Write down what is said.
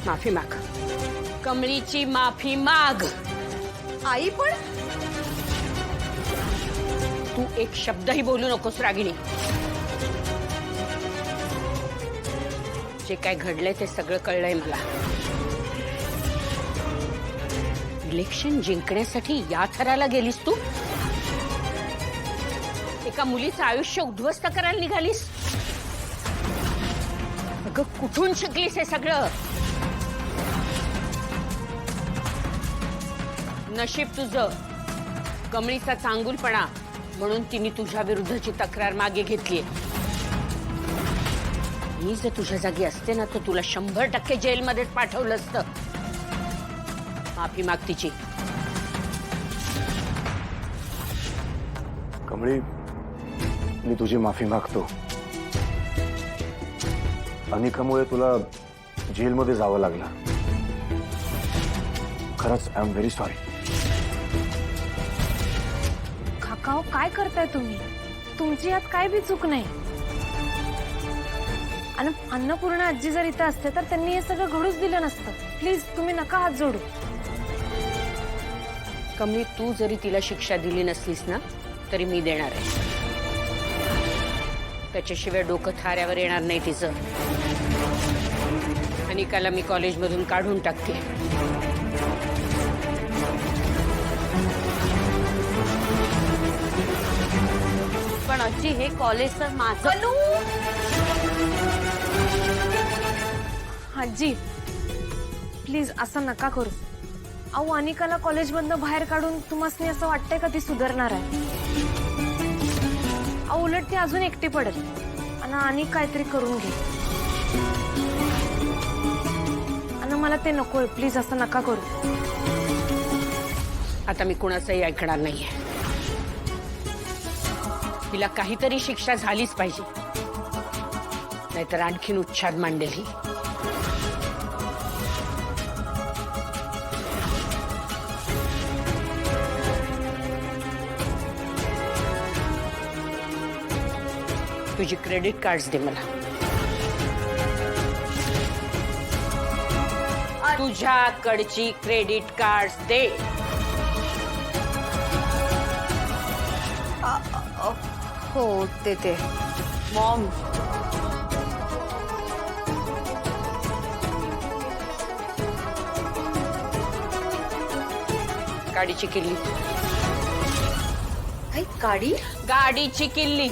माफी माग, कमळीची माफी माग. आई पण तू एक शब्दही बोलू नकोस रागिणी. जे काय घडलंय ते सगळं कळलंय मला. इलेक्शन जिंकण्यासाठी या थराला गेलीस तू? एका मुलीचं आयुष्य उद्ध्वस्त करायला निघालीस? अगं कुठून शिकलीस हे सगळं? नशीब तुझं, कमळीचा चांगुलपणा म्हणून तिने तुझ्या विरुद्धची तक्रार मागे घेतलीये. मी जर तुझ्या जागी असते ना तर तुला 100% जेलमध्येच पाठवलं असतं. माफी माग तिची. कमळी, मी तुझी माफी मागतो. अनिकामुळे तुला जेलमध्ये जावं लागलं. खरंच I am very sorry. Cacao, काय करताय तुम्ही? तुमची यात काय बी चूक नाही. आणि अन्नपूर्णा आजी जर इथं असते तर त्यांनी हे सगळं घडूच दिलं नसतं. प्लीज तुम्ही नका हात जोडू. कमळी, तू जरी तिला शिक्षा दिली नसलीस ना तरी मी देणार आहे. त्याच्याशिवाय डोकं थाऱ्यावर येणार नाही तिचं. अनिकाला मी कॉलेजमधून काढून टाकते. पण आजी हे कॉलेज तर माझं. आजी प्लीज असं नका करू. अहो, अनिकाला कॉलेजमधनं बाहेर काढून तुम्हाला असं वाटतंय का ती सुधारणार आहे? अहो, उलट ती अजून एकटी पडेल आणि अनिक काहीतरी करून घे. आणि मला ते नकोय. प्लीज असं नका करू. आता मी कुणाचंही ऐकणार नाहीये. तिला काहीतरी शिक्षा झालीच पाहिजे, नाहीतर आणखीन उच्छाद मांडेल ही. तुझी क्रेडिट कार्ड्स दे मला. तुझ्याकडची क्रेडिट कार्ड्स दे. हो ते मॉम, गाडीची किल्ली. आई गाडी. गाडीची किल्ली.